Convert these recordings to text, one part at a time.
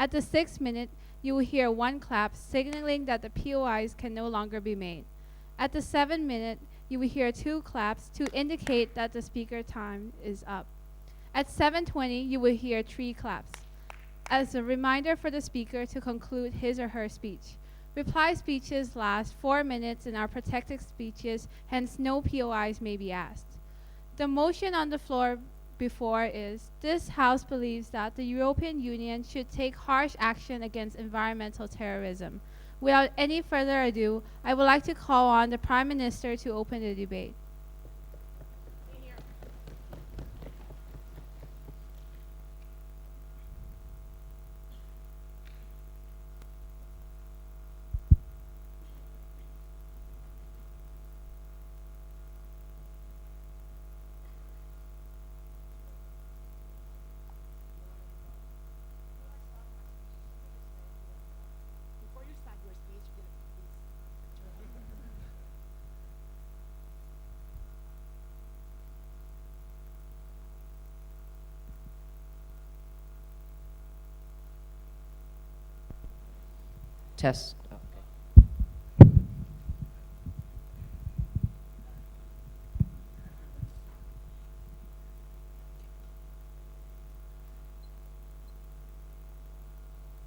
At the 6th minute, you will hear one clap, signaling that the POIs can no longer be made. At the 7th minute, you will hear 2 claps to indicate that the speaker time is up. At 7:20, you will hear 3 claps as a reminder for the speaker to conclude his or her speech. Reply speeches last 4 minutes and are protected speeches, hence no POIs may be asked. The motion on the floor before is, this House believes that the European Union should take harsh action against environmental terrorism. Without any further ado, I would like to call on the Prime Minister to open the debate. Test.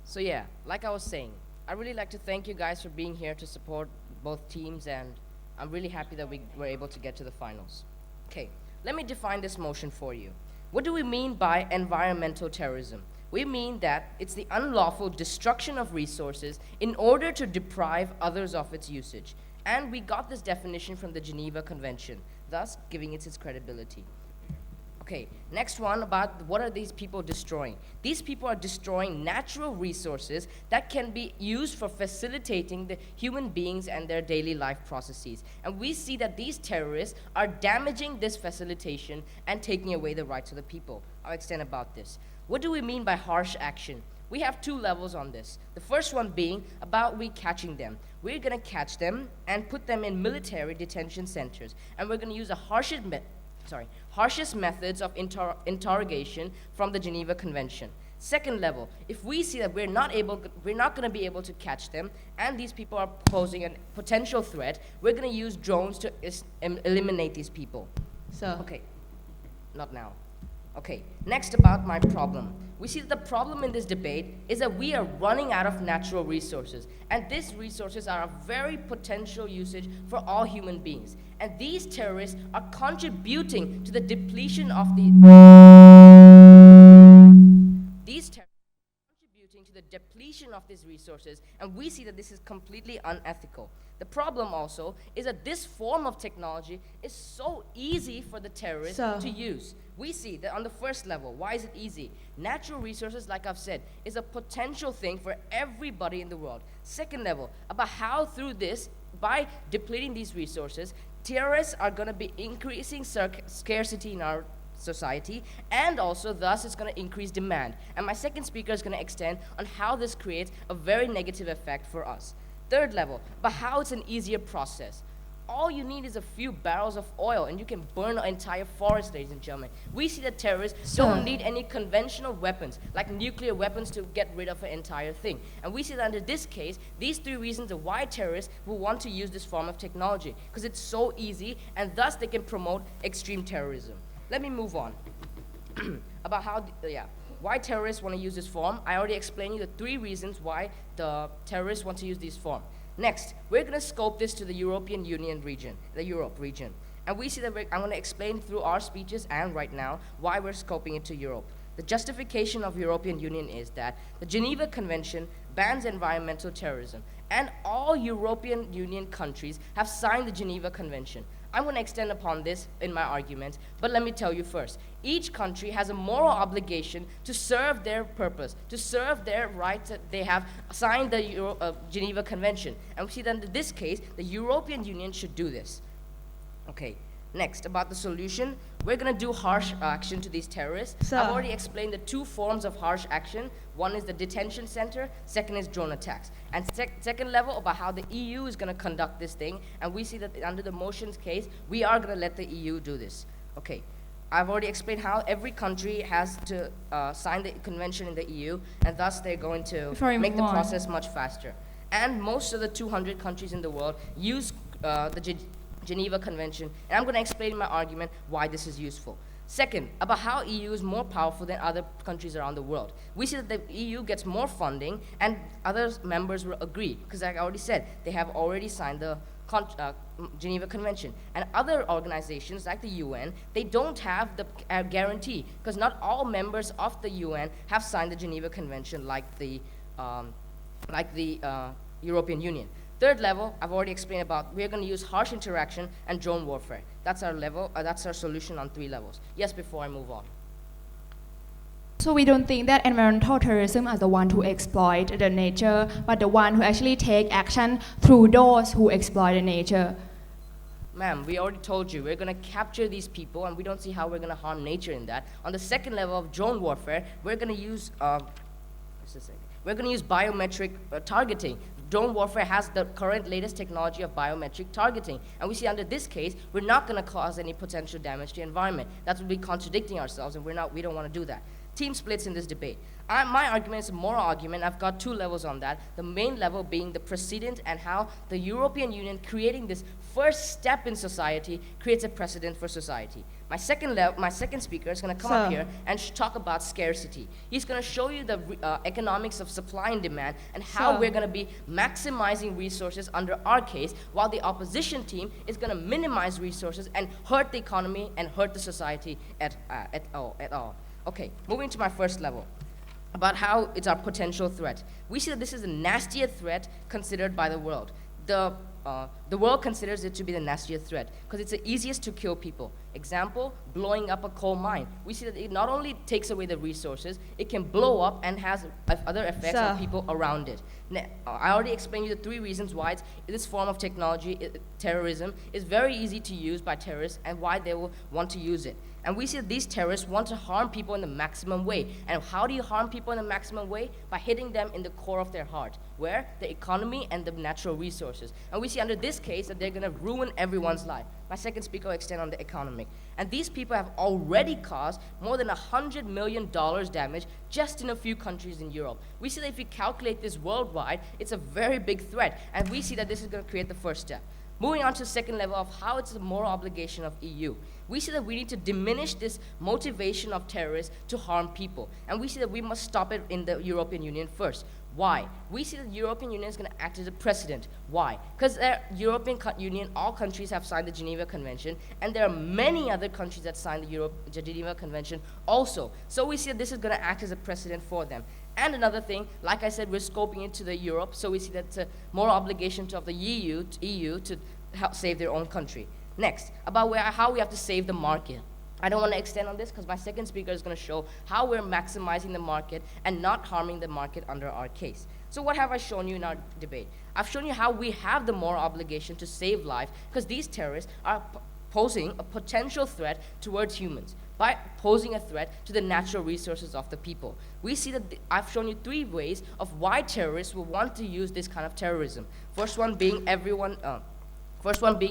So yeah, like I was saying, I really like to thank you guys for being here to support both teams, and I'm really happy that we were able to get to the finals. Okay, let me define this motion for you. What do we mean by environmental terrorism? We mean that it's the unlawful destruction of resources in order to deprive others of its usage. And we got this definition from the Geneva Convention, thus giving it its credibility. Okay, next one about what are these people destroying? These people are destroying natural resources that can be used for facilitating the human beings and their daily life processes. And we see that these terrorists are damaging this facilitation and taking away the rights of the people. I'll extend about this. What do we mean by harsh action? We have 2 levels on this. The first one being about we catching them. We're gonna catch them and put them in military detention centers. And we're gonna use the harshest methods of interrogation from the Geneva Convention. Second level, if we see that we're not going to be able to catch them, and these people are posing a potential threat, we're going to use drones to eliminate these people. So, okay, not now. Okay, next about my problem. We see that the problem in this debate is that we are running out of natural resources, and these resources are a very potential usage for all human beings. And these terrorists are contributing to the depletion of the depletion of these resources, and we see that this is completely unethical. The problem also is that this form of technology is so easy for the terrorists to use. We see that on the first level, why is it easy? Natural resources, like I've said, is a potential thing for everybody in the world. Second level, about how through this, by depleting these resources, terrorists are going to be increasing scarcity in our society, and also thus it's going to increase demand. And my second speaker is going to extend on how this creates a very negative effect for us. Third level, but how it's an easier process. All you need is a few barrels of oil and you can burn an entire forest, ladies and gentlemen. We see that terrorists don't need any conventional weapons, like nuclear weapons, to get rid of an entire thing. And we see that under this case, these 3 reasons of why terrorists will want to use this form of technology, because it's so easy and thus they can promote extreme terrorism. Let me move on about how, why terrorists want to use this form. I already explained you the 3 reasons why the terrorists want to use this form. Next, we're going to scope this to the European Union region, the Europe region. And we see that I'm going to explain through our speeches and right now why we're scoping it to Europe. The justification of European Union is that the Geneva Convention bans environmental terrorism, and all European Union countries have signed the Geneva Convention. I'm going to extend upon this in my argument, but let me tell you first. Each country has a moral obligation to serve their purpose, to serve their rights that they have signed the Geneva Convention. And we see that in this case, the European Union should do this. Okay, next, about the solution. We're going to do harsh action to these terrorists. I've already explained the 2 forms of harsh action. One is the detention center, second is drone attacks. And second level, about how the EU is going to conduct this thing. And we see that under the motions case, we are going to let the EU do this. Okay, I've already explained how every country has to sign the convention in the EU, and thus they're going to make the process much faster. And most of the 200 countries in the world use the Geneva Convention, and I'm going to explain my argument why this is useful. Second, about how EU is more powerful than other countries around the world. We see that the EU gets more funding, and other members will agree, because like I already said, they have already signed the Geneva Convention. And other organizations like the UN, they don't have the guarantee, because not all members of the UN have signed the Geneva Convention like the European Union. Third level, I've already explained about, we're going to use harsh interaction and drone warfare. That's our level, that's our solution on 3 levels. Yes, before I move on. So we don't think that environmental terrorism are the one to exploit the nature, but the one who actually take action through those who exploit the nature. Ma'am, we already told you, we're going to capture these people, and we don't see how we're going to harm nature in that. On the second level of drone warfare, we're going to use, biometric targeting. Drone warfare has the current latest technology of biometric targeting. And we see under this case, we're not going to cause any potential damage to the environment. That would be contradicting ourselves, and we don't want to do that. Team splits in this debate. My argument is a moral argument. I've got 2 levels on that. The main level being the precedent and how the European Union creating this first step in society creates a precedent for society. My second speaker is going to come up here and talk about scarcity. He's going to show you the economics of supply and demand and how we're going to be maximizing resources under our case, while the opposition team is going to minimize resources and hurt the economy and hurt the society at all. Okay, moving to my first level, about how it's our potential threat. We see that this is the nastiest threat considered by the world. The world considers it to be the nastiest threat because it's the easiest to kill people. Example, blowing up a coal mine. We see that it not only takes away the resources, it can blow up and has other effects on people around it. I already explained you the 3 reasons why this form of technology, terrorism, is very easy to use by terrorists and why they will want to use it. And we see that these terrorists want to harm people in the maximum way. And how do you harm people in the maximum way? By hitting them in the core of their heart, where? The economy and the natural resources. And we see under this case that they're going to ruin everyone's life. My second speaker will extend on the economic. And these people have already caused more than $100 million damage just in a few countries in Europe. We see that if we calculate this worldwide, it's a very big threat. And we see that this is going to create the first step. Moving on to the second level of how it's a moral obligation of EU. We see that we need to diminish this motivation of terrorists to harm people. And we see that we must stop it in the European Union first. Why? We see that the European Union is going to act as a precedent. Why? Because the European Union, all countries have signed the Geneva Convention, and there are many other countries that signed the Geneva Convention also. So we see that this is going to act as a precedent for them. And another thing, like I said, we're scoping into the Europe, so we see that it's a moral obligation of the EU to help save their own country. Next, about how we have to save the market. I don't want to extend on this because my second speaker is going to show how we're maximizing the market and not harming the market under our case. So what have I shown you in our debate? I've shown you how we have the moral obligation to save lives because these terrorists are posing a potential threat towards humans by posing a threat to the natural resources of the people. We see that I've shown you 3 ways of why terrorists will want to use this kind of terrorism. First one being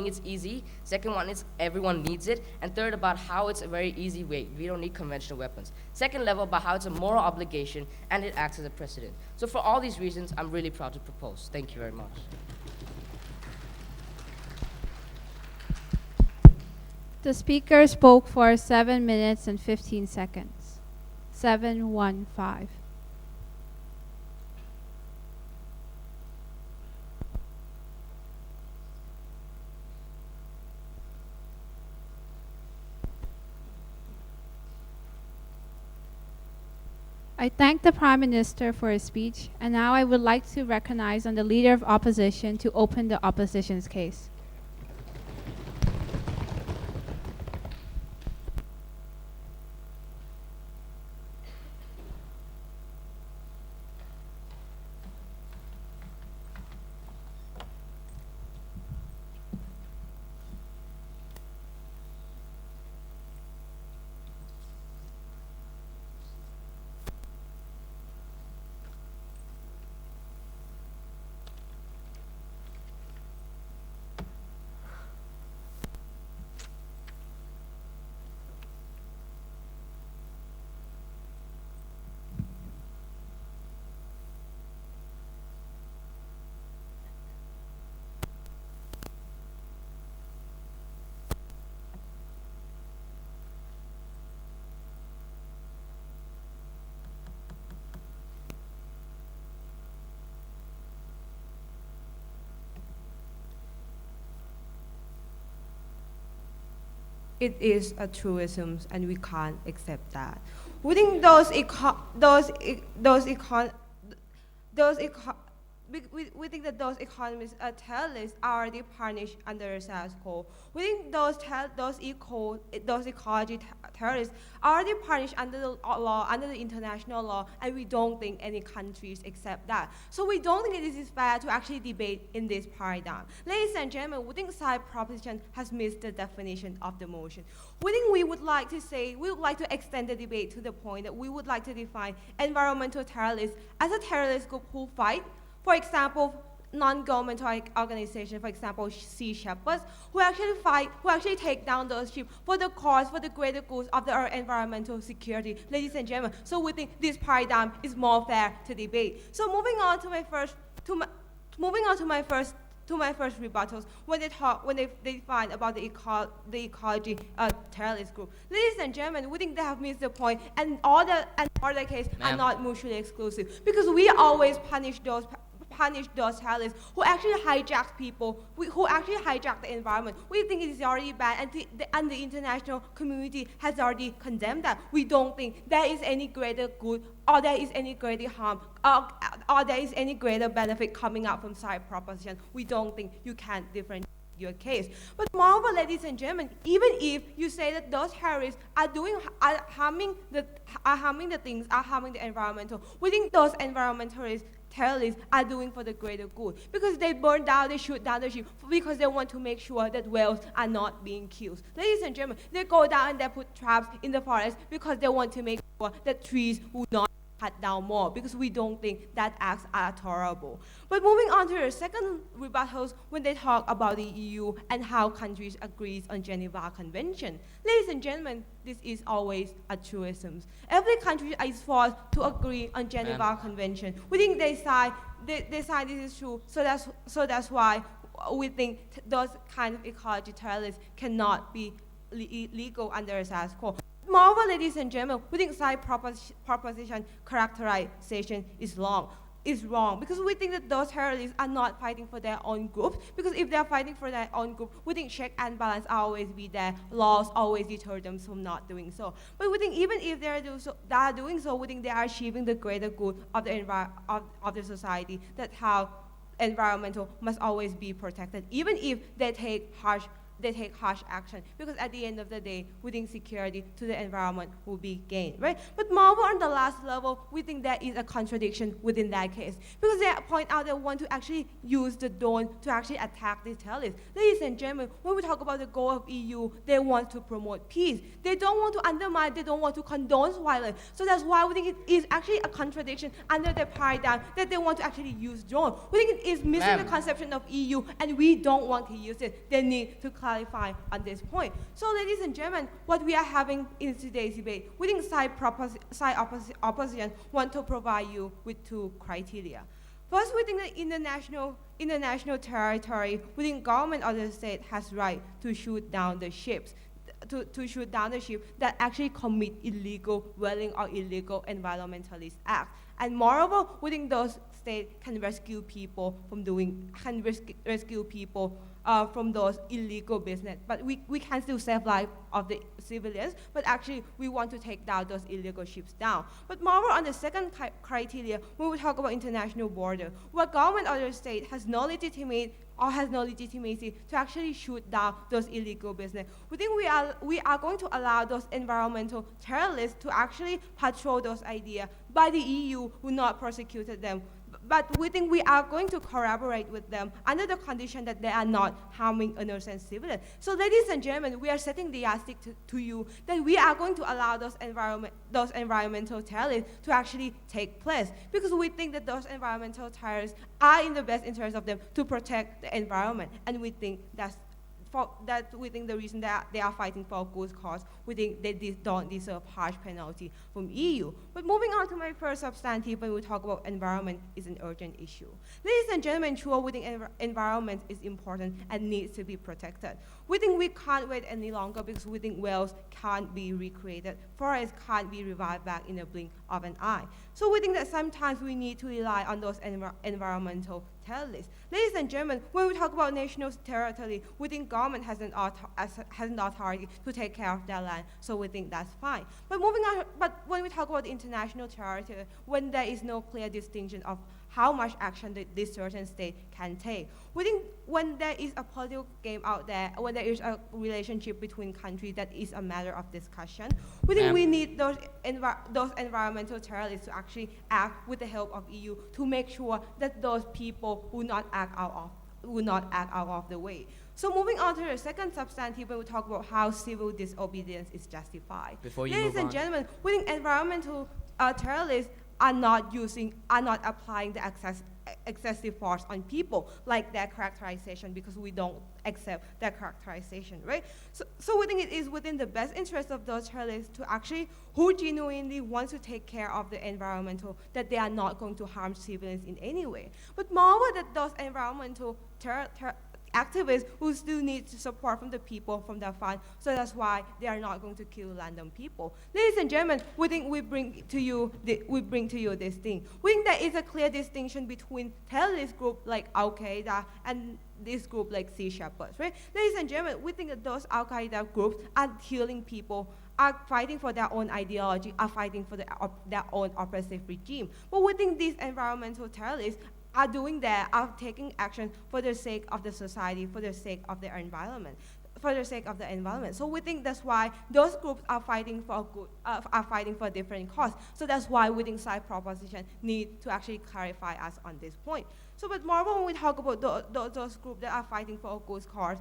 it's easy, second one is everyone needs it, and third about how it's a very easy way. We don't need conventional weapons. Second level about how it's a moral obligation and it acts as a precedent. So for all these reasons, I'm really proud to propose. Thank you very much. The speaker spoke for 7 minutes and 15 seconds. 7:15. I thank the Prime Minister for his speech, and now I would like to recognize the Leader of Opposition to open the opposition's case. it is a truism, and we can't accept that. We think those we think that those economists terrorists are already punished under the status quo. We think those ecology terrorists are already punished under the law, under the international law, and we don't think any countries accept that. So we don't think it is fair to actually debate in this paradigm. Ladies and gentlemen, we think side proposition has missed the definition of the motion. We would like to extend the debate to the point that we would like to define environmental terrorists as a terrorist group who fight, for example, non-governmental organizations, for example, Sea Shepherds, who actually take down those ships for the cause, for the greater good of the environmental security. Ladies and gentlemen, so we think this paradigm is more fair to debate. So moving on to my first rebuttals, when they define about the ecology terrorist group. Ladies and gentlemen, we think they have missed the point, and all the cases are not mutually exclusive, because we always punish those terrorists who actually hijack people, who actually hijack the environment. We think it is already bad, and the international community has already condemned that. We don't think there is any greater good, or there is any greater harm, or there is any greater benefit coming out from side proposition. We don't think you can differentiate your case. But moreover, ladies and gentlemen, even if you say that those terrorists are harming the environmental, we think those terrorists are doing for the greater good, because they shoot down the ship, because they want to make sure that whales are not being killed. Ladies and gentlemen, they go down and they put traps in the forest because they want to make sure that trees will not cut down more, because we don't think that acts are tolerable. But moving on to the second rebuttals, when they talk about the EU and how countries agree on Geneva Convention. Ladies and gentlemen, this is always a truism. Every country is forced to agree on Geneva Convention. We think they say this is true, so that's why we think those kind of ecology terrorists cannot be legal under the status quo. Moreover, ladies and gentlemen, we think side proposition characterization is wrong, because we think that those terrorists are not fighting for their own groups, because if they're fighting for their own group, we think check and balance always be there, laws always deter them from not doing so. But we think even if they are doing so, we think they are achieving the greater good of the society. That's how environmental must always be protected, even if they take harsh action, because at the end of the day, we think security to the environment will be gained, right? But moreover, on the last level, we think there is a contradiction within that case, because they point out they want to actually use the drone to actually attack the terrorists. Ladies and gentlemen, when we talk about the goal of EU, they want to promote peace. They don't want to undermine, they don't want to condone violence. So that's why we think it is actually a contradiction under the paradigm that they want to actually use drone. We think it is missing the conception of EU, and we don't want to use it. They need to clarify on this point. So ladies and gentlemen, what we are having in today's debate, we think side opposition want to provide you with two criteria. First, we think that in the national territory, we think government of the state has right to shoot down the ships, to shoot down the ship that actually commit illegal whaling or illegal environmentalist acts. And moreover, we think those states can rescue people from from those illegal business. But we can still save life of the civilians, but actually we want to take down those illegal ships down. But moreover, on the second criteria, when we talk about international border, where government of the state has no legitimacy to actually shoot down those illegal business, we think we are going to allow those environmental terrorists to actually patrol those ideas by the EU who not prosecuted them. But we think we are going to collaborate with them under the condition that they are not harming innocent civilians. So ladies and gentlemen, we are setting the yardstick to you that we are going to allow those environmental terrorists to actually take place, because we think that those environmental terrorists are in the best interest of them to protect the environment. And we think we think the reason that they are fighting for a good cause, we think they don't deserve harsh penalty from EU. But moving on to my first substantive, when we talk about environment, is an urgent issue. Ladies and gentlemen, sure, we think environment is important and needs to be protected. We think we can't wait any longer, because we think whales can't be recreated, forests can't be revived back in a blink of an eye. So we think that sometimes we need to rely on those environmental terrorists. Ladies and gentlemen, when we talk about national territory, we think government has an authority to take care of their land, so we think that's fine. But moving on, but when we talk about international territory, when there is no clear distinction of how much action this certain state can take. We think when there is a political game out there, when there is a relationship between countries that is a matter of discussion, we think we need those environmental terrorists to actually act with the help of EU to make sure that those people will not act out of the way. So moving on to the second substantive, when we talk about how civil disobedience is justified. Ladies and gentlemen, we think environmental terrorists are not applying the excessive force on people like their characterization, because we don't accept their characterization, right? So we think it is within the best interest of those terrorists to actually, who genuinely want to take care of the environmental, that they are not going to harm civilians in any way. But moreover, that those environmental activists who still need support from the people, from their fund, so that's why they are not going to kill random people. Ladies and gentlemen, we think we bring to you this thing. We think there is a clear distinction between terrorist group like Al Qaeda and this group like Sea Shepherds, right? Ladies and gentlemen, we think that those Al Qaeda groups are killing people, are fighting for their own ideology, are fighting for their own oppressive regime. But we think these environmental terrorists are taking action for the sake of the society, for the sake of their environment. So we think that's why those groups are fighting for a different cause. So that's why we think side proposition need to actually clarify us on this point. So, but moreover, when we talk about those groups that are fighting for a good cause,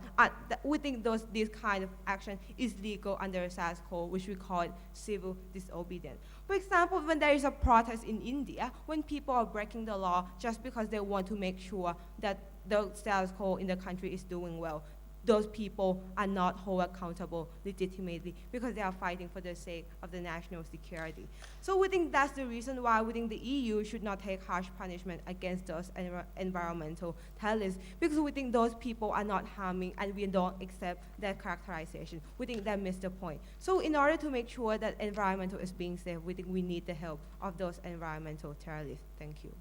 we think this kind of action is legal under the status quo, which we call it civil disobedience. For example, when there is a protest in India, when people are breaking the law just because they want to make sure that the status quo in the country is doing well, those people are not held accountable legitimately because they are fighting for the sake of the national security. So we think that's the reason why we think the EU should not take harsh punishment against those environmental terrorists, because we think those people are not harming and we don't accept their characterization. We think that missed the point. So in order to make sure that environmental is being safe, we think we need the help of those environmental terrorists. Thank you.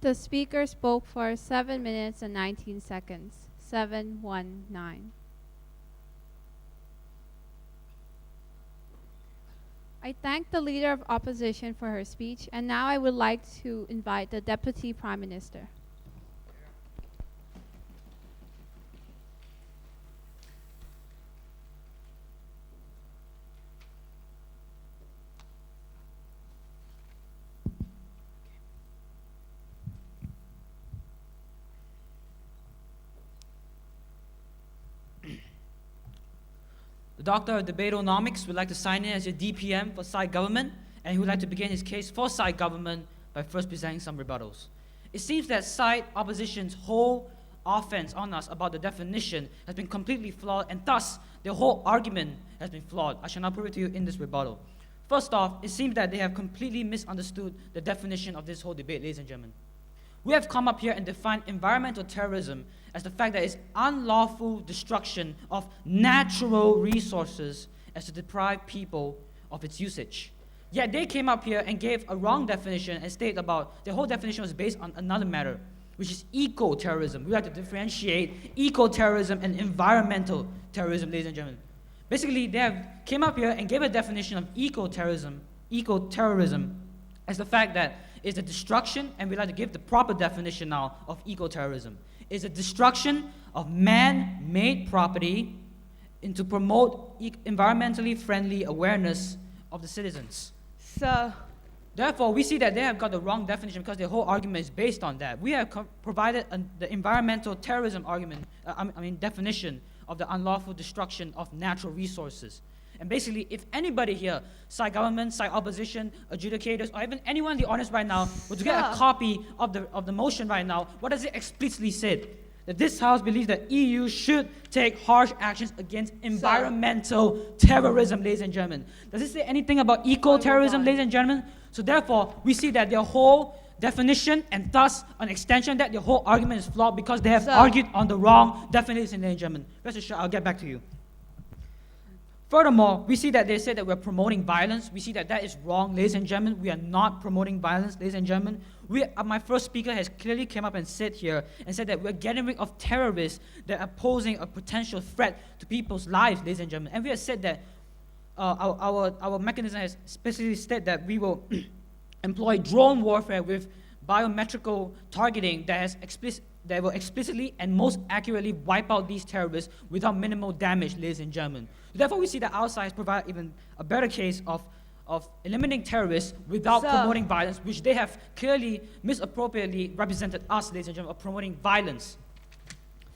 The speaker spoke for 7 minutes and 19 seconds. 719. I thank the Leader of Opposition for her speech, and now I would like to invite the Deputy Prime Minister. The Doctor of Debatonomics would like to sign in as your DPM for side government, and he would like to begin his case for side government by first presenting some rebuttals. It seems that side opposition's whole offense on us about the definition has been completely flawed, and thus their whole argument has been flawed. I shall now prove it to you in this rebuttal. First off, it seems that they have completely misunderstood the definition of this whole debate, ladies and gentlemen. We have come up here and defined environmental terrorism as the fact that it's unlawful destruction of natural resources as to deprive people of its usage. Yet they came up here and gave a wrong definition and stated about their whole definition was based on another matter, which is eco-terrorism. We have to differentiate eco-terrorism and environmental terrorism, ladies and gentlemen. Basically, they came up here and gave a definition of eco-terrorism as the fact that it's the destruction, and we'd like to give the proper definition now of eco-terrorism. It's a destruction of man-made property and to promote environmentally friendly awareness of the citizens. So, therefore, we see that they have got the wrong definition because their whole argument is based on that. We have provided the environmental terrorism definition of the unlawful destruction of natural resources. And basically, if anybody here, side government, side opposition, adjudicators, or even anyone in the audience right now, were to get a copy of the motion right now, what does it explicitly say? That this House believes that EU should take harsh actions against environmental terrorism, ladies and gentlemen. Does it say anything about eco-terrorism, ladies and gentlemen? So therefore, we see that their whole definition, and thus an extension that their whole argument is flawed because they have argued on the wrong definition, ladies and gentlemen. Rest assured, I'll get back to you. Furthermore, we see that they say that we're promoting violence. We see that that is wrong, ladies and gentlemen. We are not promoting violence, ladies and gentlemen. My first speaker has clearly came up and said here and said that we're getting rid of terrorists that are posing a potential threat to people's lives, ladies and gentlemen. And we have said that our mechanism has specifically said that we will employ drone warfare with biometrical targeting that will explicitly and most accurately wipe out these terrorists without minimal damage, ladies and gentlemen. Therefore, we see that our side has provided even a better case of eliminating terrorists without promoting violence, which they have clearly misappropriately represented us, ladies and gentlemen, of promoting violence.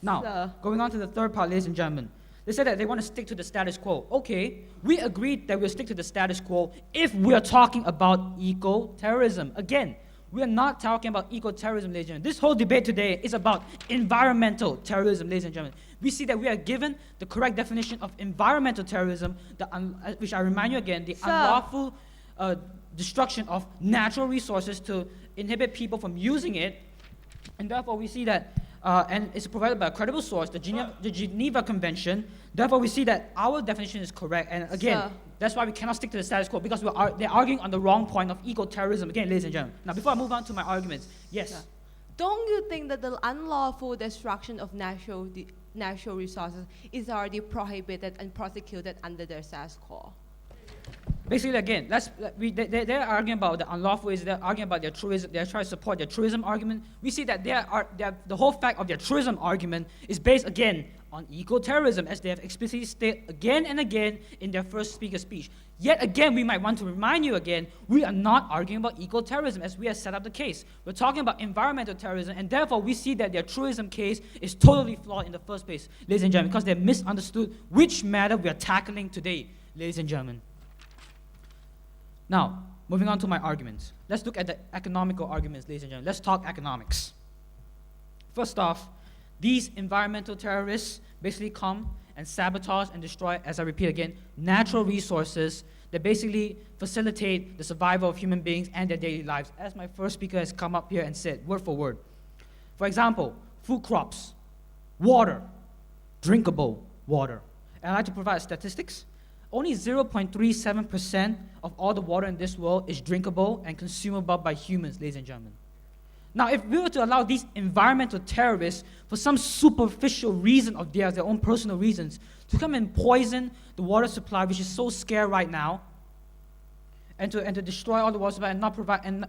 Now, going on to the third part, ladies and gentlemen. They said that they want to stick to the status quo. Okay, we agreed that we'll stick to the status quo if we're talking about eco-terrorism. Again, we are not talking about eco-terrorism, ladies and gentlemen. This whole debate today is about environmental terrorism, ladies and gentlemen. We see that we are given the correct definition of environmental terrorism, which I remind you again, the unlawful destruction of natural resources to inhibit people from using it. And therefore, we see that, and it's provided by a credible source, the Geneva Convention. Therefore, we see that our definition is correct. And again, that's why we cannot stick to the status quo, because they're arguing on the wrong point of eco-terrorism. Again, ladies and gentlemen. Now, before I move on to my arguments, yes. Don't you think that the unlawful destruction of natural resources is already prohibited and prosecuted under the status quo? Basically, again, they're arguing about the unlawful ways. They're arguing about their tourism. They're trying to support their tourism argument. We see that the whole fact of their tourism argument is based, again, on eco-terrorism, as they have explicitly stated again and again in their first speaker's speech. Yet again, we might want to remind you again, we are not arguing about eco-terrorism as we have set up the case. We're talking about environmental terrorism, and therefore we see that their tourism case is totally flawed in the first place, ladies and gentlemen, because they misunderstood which matter we are tackling today, ladies and gentlemen. Now, moving on to my arguments. Let's look at the economical arguments, ladies and gentlemen. Let's talk economics. First off, these environmental terrorists basically come and sabotage and destroy, as I repeat again, natural resources that basically facilitate the survival of human beings and their daily lives, as my first speaker has come up here and said, word for word. For example, food crops, water, drinkable water. And I'd like to provide statistics. Only 0.37% of all the water in this world is drinkable and consumable by humans, ladies and gentlemen. Now, if we were to allow these environmental terrorists, for some superficial reason of theirs, their own personal reasons, to come and poison the water supply, which is so scarce right now, and to destroy all the water supply and not provide and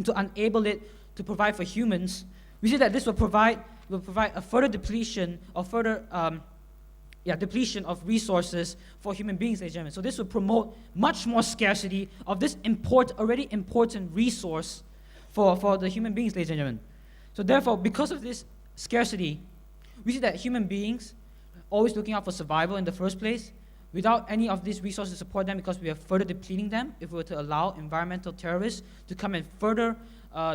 to enable it to provide for humans, we see that this will provide a further depletion or further depletion of resources for human beings, ladies and gentlemen. So this will promote much more scarcity of this already important resource for the human beings, ladies and gentlemen. So therefore, because of this scarcity, we see that human beings always looking out for survival in the first place, without any of these resources to support them, because we are further depleting them if we were to allow environmental terrorists to come and further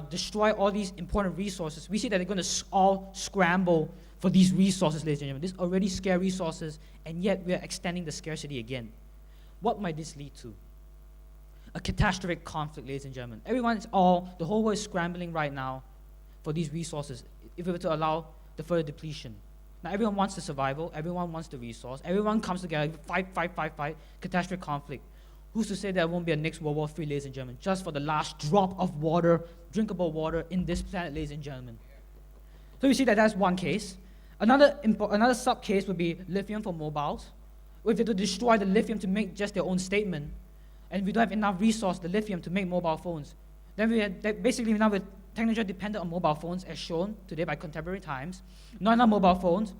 destroy all these important resources. We see that they're going to all scramble for these resources, ladies and gentlemen, these already scarce resources, and yet we are extending the scarcity again. What might this lead to? A catastrophic conflict, ladies and gentlemen. The whole world is scrambling right now for these resources if we were to allow the further depletion. Now everyone wants the survival, everyone wants the resource, everyone comes together, fight, catastrophic conflict. Who's to say there won't be a next World War III, ladies and gentlemen, just for the last drop of water, drinkable water in this planet, ladies and gentlemen. So you see that that's one case. Another sub-case would be lithium for mobiles. If they to destroy the lithium to make just their own statement, and we don't have enough resource, the lithium, to make mobile phones, then basically now we're technology dependent on mobile phones, as shown today by contemporary times. Not enough mobile phones.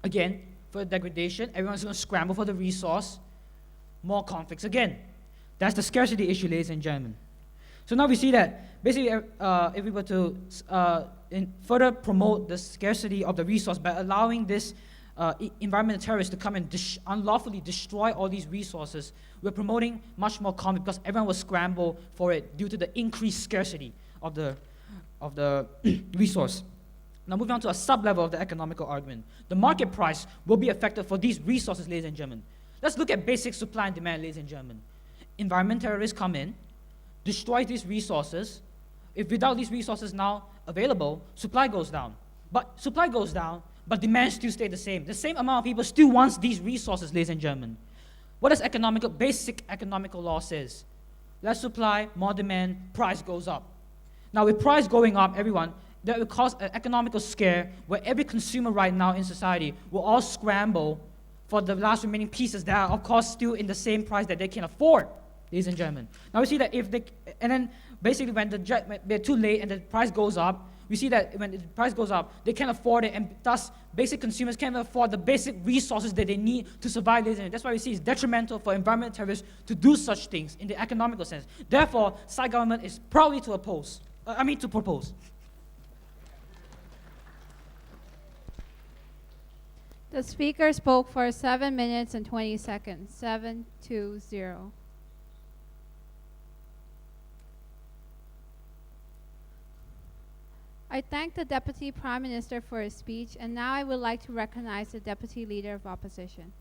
Again, for degradation, everyone's going to scramble for the resource. More conflicts again. That's the scarcity issue, ladies and gentlemen. So now we see that basically if we were to further promote the scarcity of the resource by allowing this environmental terrorists to come and unlawfully destroy all these resources, we're promoting much more conflict because everyone will scramble for it due to the increased scarcity of the resource. Now moving on to a sub-level of the economical argument. The market price will be affected for these resources, ladies and gentlemen. Let's look at basic supply and demand, ladies and gentlemen. Environmental terrorists come in, destroy these resources. If without these resources now available, supply goes down. But supply goes down, but demand still stay the same. The same amount of people still wants these resources, ladies and gentlemen. What does basic economical law says? Less supply, more demand, price goes up. Now with price going up, everyone, that will cause an economical scare where every consumer right now in society will all scramble for the last remaining pieces that are of course still in the same price that they can afford, ladies and gentlemen. Now we see that and then basically when they're too late and the price goes up, we see that when the price goes up, they can't afford it, and thus basic consumers can't afford the basic resources that they need to survive. That's why we see it's detrimental for environmental terrorists to do such things in the economical sense. Therefore, Thai government is proudly to propose. The speaker spoke for 7 minutes and 20 seconds. 720. I thank the Deputy Prime Minister for his speech, and now I would like to recognize the Deputy Leader of Opposition.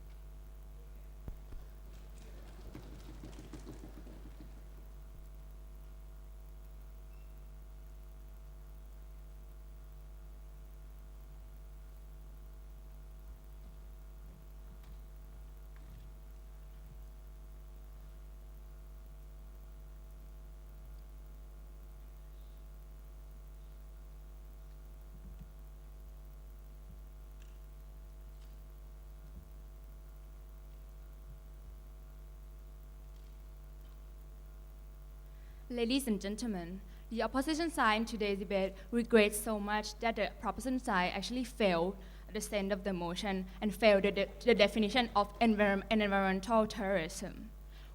Ladies and gentlemen, the opposition side in today's debate regrets so much that the proposition side actually failed the stand of the motion and failed the definition of environmental terrorism.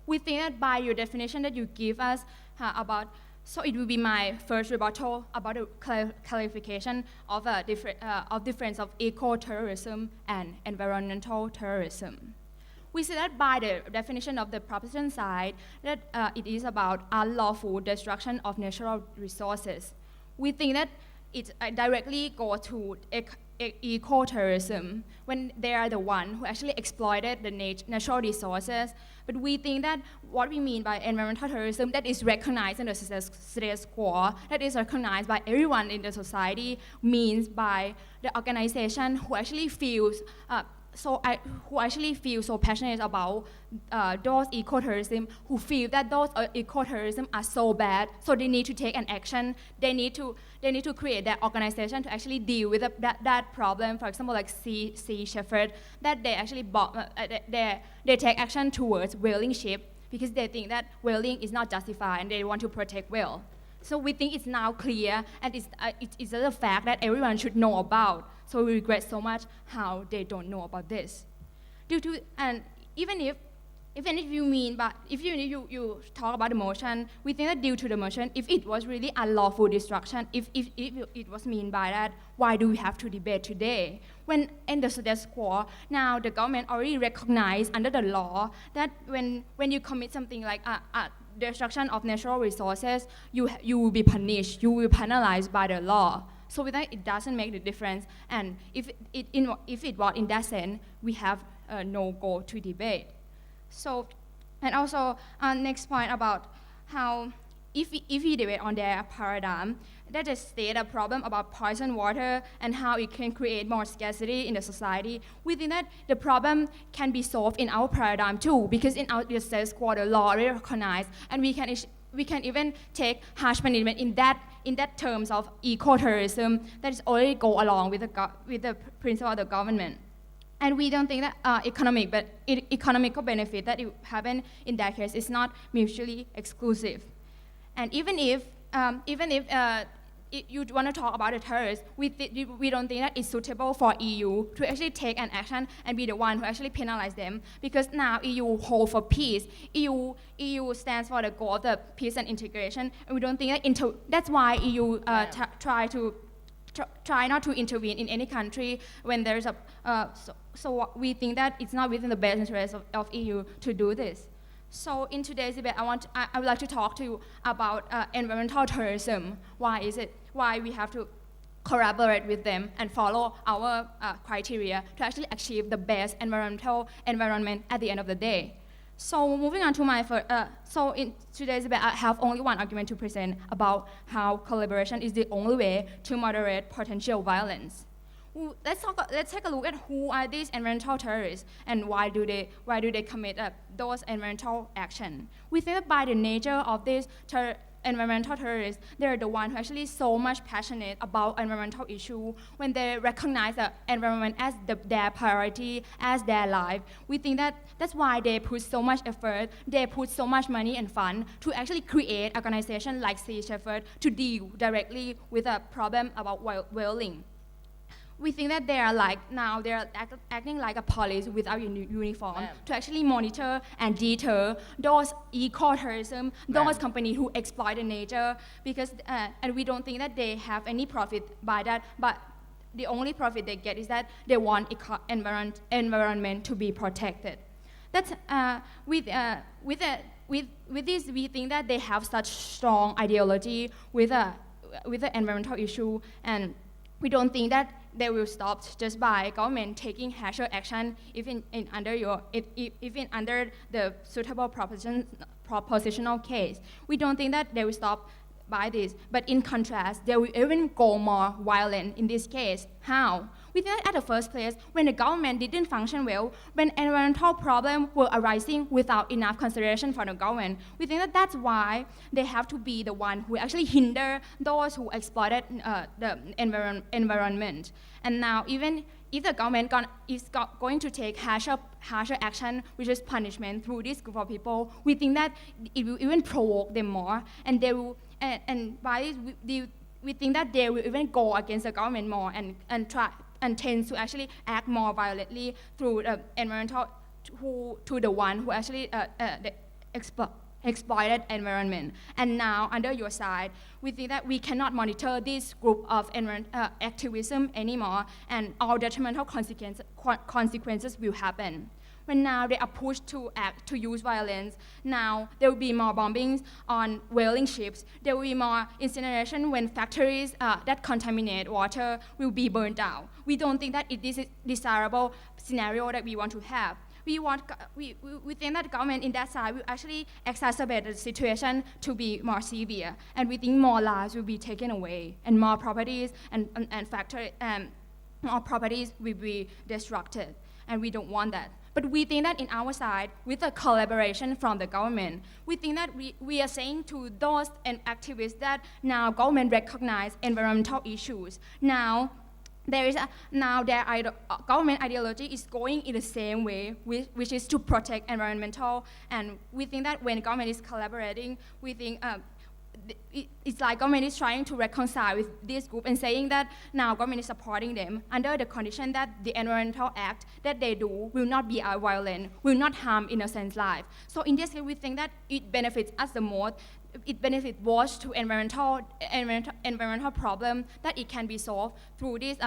We think that by your definition that you give us so it will be my first rebuttal about the clarification of difference of eco-terrorism and environmental terrorism. We see that by the definition of the proposition side, that it is about unlawful destruction of natural resources. We think that it directly goes to eco-terrorism when they are the one who actually exploited the natural resources. But we think that what we mean by environmental terrorism that is recognized in the status quo, that is recognized by everyone in the society, means by the organization who actually feels so passionate about those eco-terrorism, who feel that those eco-terrorism are so bad, so they need to take an action. They need to create that organization to actually deal with that problem. For example, like Sea Shepherd, that they actually they take action towards whaling ship because they think that whaling is not justified and they want to protect whale. So we think it's now clear, and it's a fact that everyone should know about. So we regret so much how they don't know about this. Even if you talk about the motion, we think that due to the motion, if it was really unlawful destruction, if it was mean by that, why do we have to debate today? When in the status quo, now the government already recognized under the law that when you commit something like destruction of natural resources, you will be punished, you will be penalized by the law. So with that, it doesn't make the difference. And if it was in that sense, we have no goal to debate. So, and also next point about how if we debate on their paradigm, that is state a problem about poison water and how it can create more scarcity in the society. We think that the problem can be solved in our paradigm too, because in our status quo, the law already recognized, and we can even take harsh punishment in that terms of eco-terrorism that is already go along with the principle of the government. And we don't think that economical benefit that it happen in that case is not mutually exclusive. And even if you want to talk about the terrorists, we don't think that it's suitable for EU to actually take an action and be the one who actually penalize them, because now EU hold for peace. EU stands for the goal of the peace and integration, and we don't think that that's why EU try not to intervene in any country when there's so we think that it's not within the best interest of EU to do this. So in today's debate, I would like to talk to you about environmental terrorism. Why we have to collaborate with them and follow our criteria to actually achieve the best environment at the end of the day. So moving on to so in today's debate, I have only one argument to present about how collaboration is the only way to moderate potential violence. let's take a look at who are these environmental terrorists and why do they commit those environmental action. We think that by the nature of these environmental terrorists, they're the ones who actually so much passionate about environmental issue. When they recognize the environment as their priority, as their life, we think that that's why they put so much effort, they put so much money and fund to actually create organizations like Sea Shepherd to deal directly with a problem about whaling. We think that they are acting like a police without uniform to actually monitor and deter those eco-tourism, those companies who exploit the nature, because and we don't think that they have any profit by that, but the only profit they get is that they want environment to be protected. That's with this, we think that they have such strong ideology with the environmental issue, and we don't think that they will stop just by government taking harsher action if under the suitable propositional case. We don't think that they will stop by this, but in contrast, they will even go more violent in this case. How? We think that at the first place, when the government didn't function well, when environmental problems were arising without enough consideration for the government, we think that that's why they have to be the one who actually hinder those who exploited the environment. And now, even if the government is going to take harsher action, which is punishment through this group of people, we think that it will even provoke them more, and they will. And by this, we think that they will even go against the government more and try and tend to actually act more violently through the environmental to the one who actually exploited environment. And now, under your side, we think that we cannot monitor this group of activism anymore, and all detrimental consequences will happen. When now they are pushed to use violence, now there will be more bombings on whaling ships. There will be more incineration when factories that contaminate water will be burned down. We don't think that it is a desirable scenario that we want to have. We think that the government in that side will actually exacerbate the situation to be more severe, and we think more lives will be taken away, and more properties and more properties will be destructed, and we don't want that. But we think that in our side, with the collaboration from the government, we think that we are saying to those activists that now government recognize environmental issues. Now, their government ideology is going in the same way, which is to protect environmental. And we think that when government is collaborating, we think it's like government is trying to reconcile with this group and saying that now government is supporting them under the condition that the environmental act that they do will not be violent, will not harm innocent life. So in this case, we think that it benefits us the most. It benefits both to environmental problem that it can be solved through these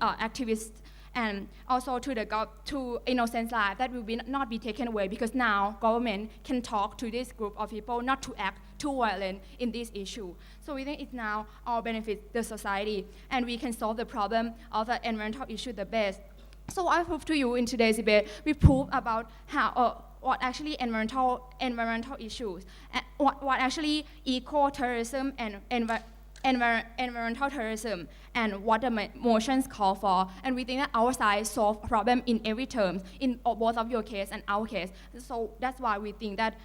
activists, and also to innocent life that will not be taken away, because now government can talk to this group of people not to act too violent in this issue. So we think it now all benefits the society, and we can solve the problem of the environmental issue the best. So I prove to you in today's debate, we prove about how what actually environmental issues, what actually eco-terrorism and environmental terrorism, and what the motions call for. And we think that our side solve problem in every term, in both of your case and our case. So that's why we think that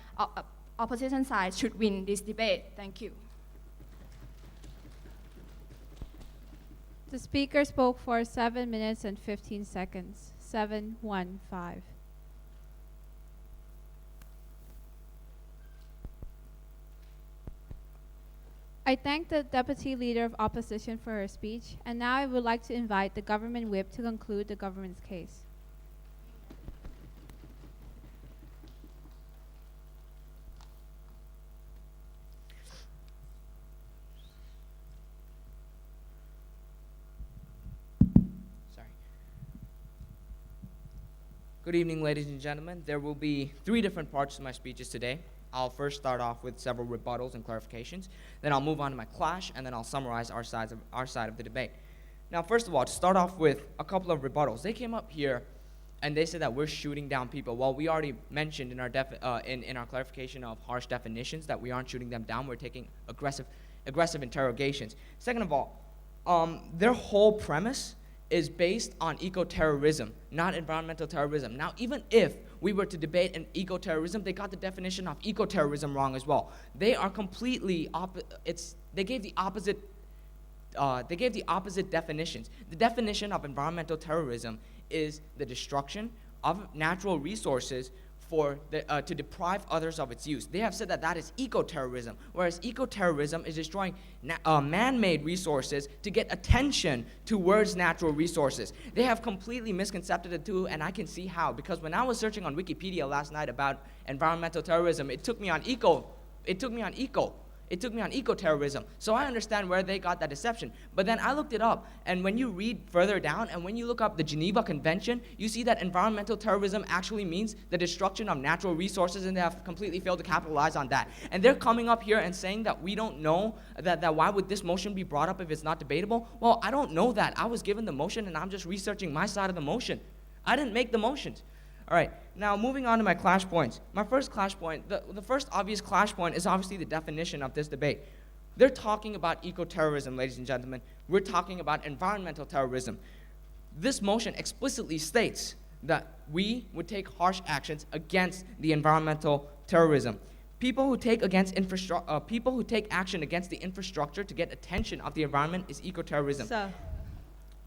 opposition side should win this debate. Thank you. The speaker spoke for 7 minutes and 15 seconds. 7:15. I thank the Deputy Leader of Opposition for her speech, and now I would like to invite the Government Whip to conclude the government's case. Good evening, ladies and gentlemen. There will be 3 different parts to my speeches today. I'll first start off with several rebuttals and clarifications. Then I'll move on to my clash, and then I'll summarize our side of the debate. Now, first of all, to start off with a couple of rebuttals. They came up here, and they said that we're shooting down people. Well, we already mentioned in our in our clarification of harsh definitions that we aren't shooting them down. We're taking aggressive interrogations. Second of all, their whole premise is based on eco-terrorism, not environmental terrorism. Now, even if we were to debate an eco-terrorism, they got the definition of eco-terrorism wrong as well. They are completely they gave the opposite definitions. The definition of environmental terrorism is the destruction of natural resources to deprive others of its use. They have said that that is eco-terrorism, whereas eco-terrorism is destroying man-made resources to get attention towards natural resources. They have completely misconcepted the two, and I can see how, because when I was searching on Wikipedia last night about environmental terrorism, it took me on eco-terrorism. So I understand where they got that deception. But then I looked it up, and when you read further down, and when you look up the Geneva Convention, you see that environmental terrorism actually means the destruction of natural resources, and they have completely failed to capitalize on that. And they're coming up here and saying that we don't know, that why would this motion be brought up if it's not debatable? Well, I don't know that. I was given the motion, and I'm just researching my side of the motion. I didn't make the motions. All right, now moving on to my clash points. My first clash point, the first obvious clash point is obviously the definition of this debate. They're talking about eco-terrorism, ladies and gentlemen. We're talking about environmental terrorism. This motion explicitly states that we would take harsh actions against the environmental terrorism. People who take action against the infrastructure to get attention of the environment is eco-terrorism. Sir.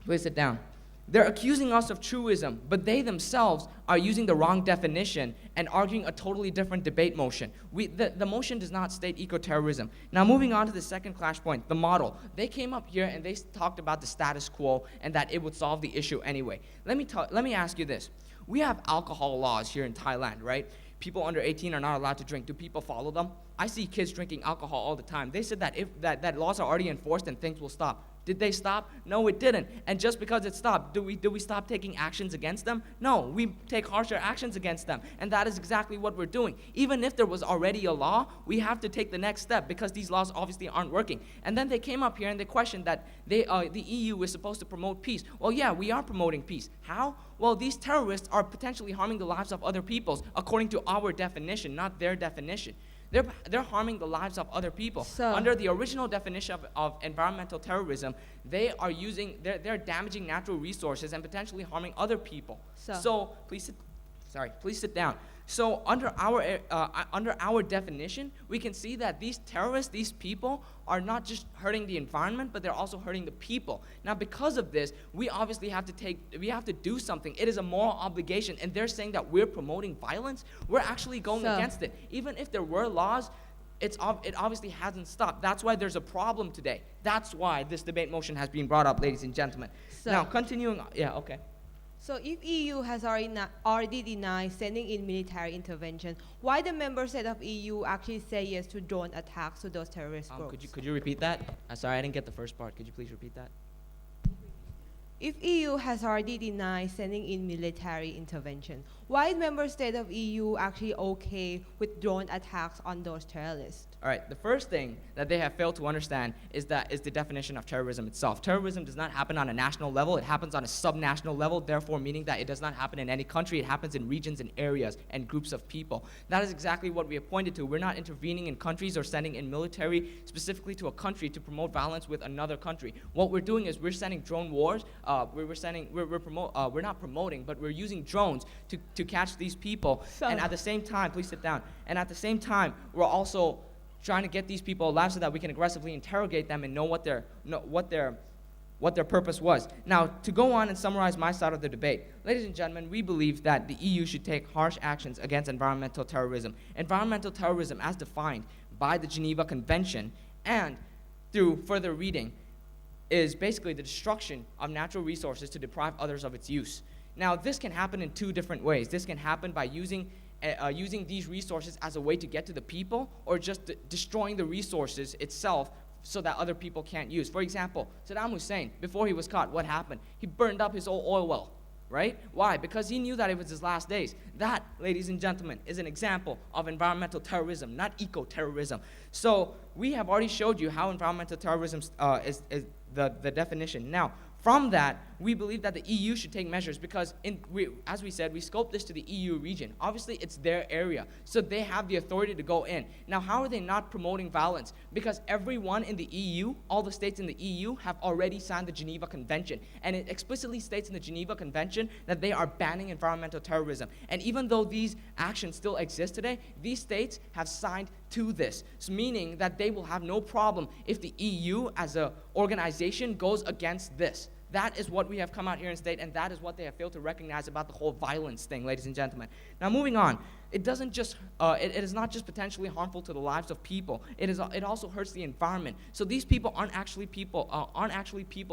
Please sit down. They're accusing us of truism, but they themselves are using the wrong definition and arguing a totally different debate motion. The motion does not state eco-terrorism. Now moving on to the second clash point, the model. They came up here and they talked about the status quo and that it would solve the issue anyway. Let me ask you this. We have alcohol laws here in Thailand, right? People under 18 are not allowed to drink. Do people follow them? I see kids drinking alcohol all the time. They said that if that laws are already enforced, then things will stop. Did they stop? No, it didn't. And just because it stopped, do we stop taking actions against them? No, we take harsher actions against them. And that is exactly what we're doing. Even if there was already a law, we have to take the next step because these laws obviously aren't working. And then they came up here and they questioned that the EU is supposed to promote peace. Well, yeah, we are promoting peace. How? Well, these terrorists are potentially harming the lives of other peoples according to our definition, not their definition. They're harming the lives of other people. So, under the original definition of environmental terrorism, they're damaging natural resources and potentially harming other people. So please sit down. So under our definition, we can see that these terrorists, these people, are not just hurting the environment, but they're also hurting the people. Now, because of this, we obviously have to do something. It is a moral obligation, and they're saying that we're promoting violence. We're actually going against it. Even if there were laws, it obviously hasn't stopped. That's why there's a problem today. That's why this debate motion has been brought up, ladies and gentlemen. Now, continuing, yeah, okay. So if EU has already denied sending in military intervention, why the member state of EU actually say yes to drone attacks to those terrorist groups? Could you repeat that? Sorry, I didn't get the first part. Could you please repeat that? If EU has already denied sending in military intervention, why is member state of EU actually okay with drone attacks on those terrorists? All right, the first thing that they have failed to understand is the definition of terrorism itself. Terrorism does not happen on a national level, it happens on a subnational level, therefore meaning that it does not happen in any country, it happens in regions and areas and groups of people. That is exactly what we have pointed to. We're not intervening in countries or sending in military specifically to a country to promote violence with another country. What we're doing is we're sending drone wars, we're not promoting, but we're using drones to catch these people. And at the same time, please sit down, and at the same time, we're also trying to get these people alive so that we can aggressively interrogate them and know what their purpose was. Now, to go on and summarize my side of the debate, ladies and gentlemen, we believe that the EU should take harsh actions against environmental terrorism. Environmental terrorism, as defined by the Geneva Convention and through further reading, is basically the destruction of natural resources to deprive others of its use. Now, this can happen in two different ways. This can happen by using these resources as a way to get to the people, or just destroying the resources itself so that other people can't use. For example, Saddam Hussein, before he was caught, what happened? He burned up his old oil well, right? Why? Because he knew that it was his last days. That, ladies and gentlemen, is an example of environmental terrorism, not eco-terrorism. So we have already showed you how environmental terrorism is the definition. Now, From that, we believe that the EU should take measures because, as we said, we scope this to the EU region. Obviously, it's their area, so they have the authority to go in. Now, how are they not promoting violence? Because everyone in the EU, all the states in the EU, have already signed the Geneva Convention, and it explicitly states in the Geneva Convention that they are banning environmental terrorism. And even though these actions still exist today, these states have signed to this, so meaning that they will have no problem if the EU as an organization goes against this. That is what we have come out here and state, and that is what they have failed to recognize about the whole violence thing, ladies and gentlemen. Now, moving on, it doesn't just, it is not just potentially harmful to the lives of people. It also hurts the environment. So these people aren't actually people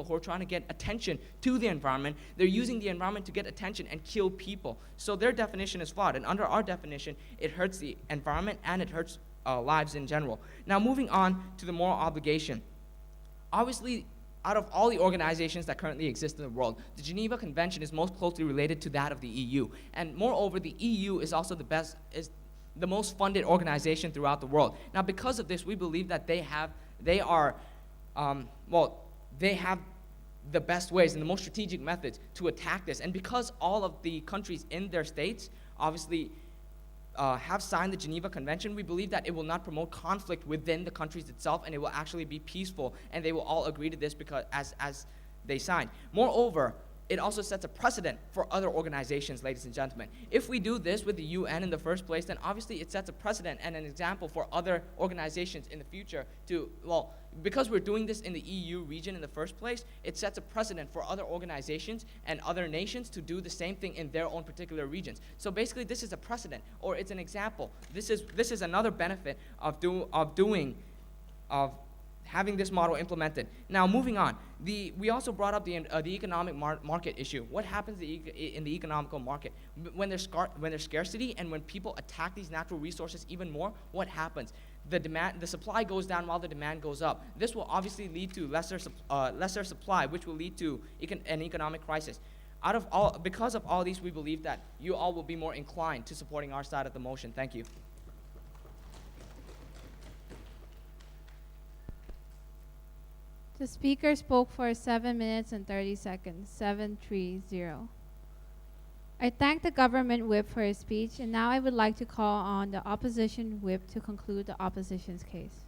who are trying to get attention to the environment. They're using the environment to get attention and kill people. So their definition is flawed, and under our definition, it hurts the environment and it hurts lives in general. Now, moving on to the moral obligation. Obviously, out of all the organizations that currently exist in the world, the Geneva Convention is most closely related to that of the EU. And moreover, the EU is also the most funded organization throughout the world. Now, because of this, we believe that they have the best ways and the most strategic methods to attack this. And because all of the countries in their states obviously have signed the Geneva Convention, we believe that it will not promote conflict within the countries itself, and it will actually be peaceful, and they will all agree to this because as they signed. Moreover, it also sets a precedent for other organizations, ladies and gentlemen. If we do this with the UN in the first place, then obviously it sets a precedent and an example for other organizations in the future to, well, because we're doing this in the EU region in the first place, it sets a precedent for other organizations and other nations to do the same thing in their own particular regions. So basically, this is a precedent, or it's an example. This is another benefit of having this model implemented. Now, moving on, we also brought up the economic market issue. What happens in the economical market? When there's scarcity and when people attack these natural resources even more, what happens? The supply goes down while the demand goes up. This will obviously lead to lesser supply, which will lead to an economic crisis. Because of all these, we believe that you all will be more inclined to supporting our side of the motion. Thank you. The speaker spoke for 7 minutes and 30 seconds, 730. I thank the government whip for his speech, and now I would like to call on the opposition whip to conclude the opposition's case.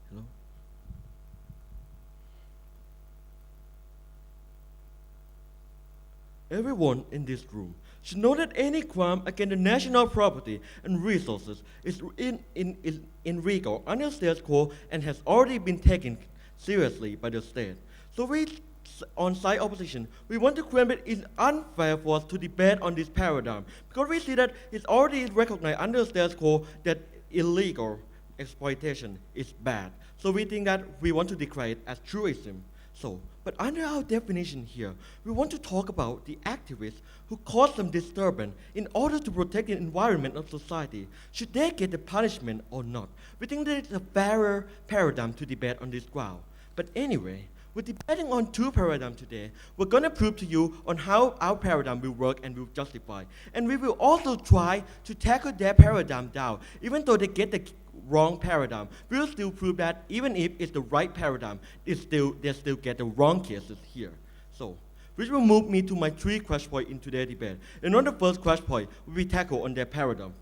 Hello? Everyone in this room should know that any crime against the national property and resources is illegal under state code and has already been taken seriously by the state. So on side opposition, we want to claim that it's unfair for us to debate on this paradigm because we see that it's already recognized under state code that illegal exploitation is bad. So we think that we want to declare it as truism. But under our definition here, we want to talk about the activists who cause some disturbance in order to protect the environment of society. Should they get the punishment or not? We think that it's a fairer paradigm to debate on this ground. But anyway, we're debating on two paradigms today. We're going to prove to you on how our paradigm will work and will justify. And we will also try to tackle their paradigm down. Even though they get the wrong paradigm, we'll still prove that even if it's the right paradigm, they still get the wrong cases here. So, which will move me to my three question points in today's debate. And on the first question point, we tackle on their paradigm.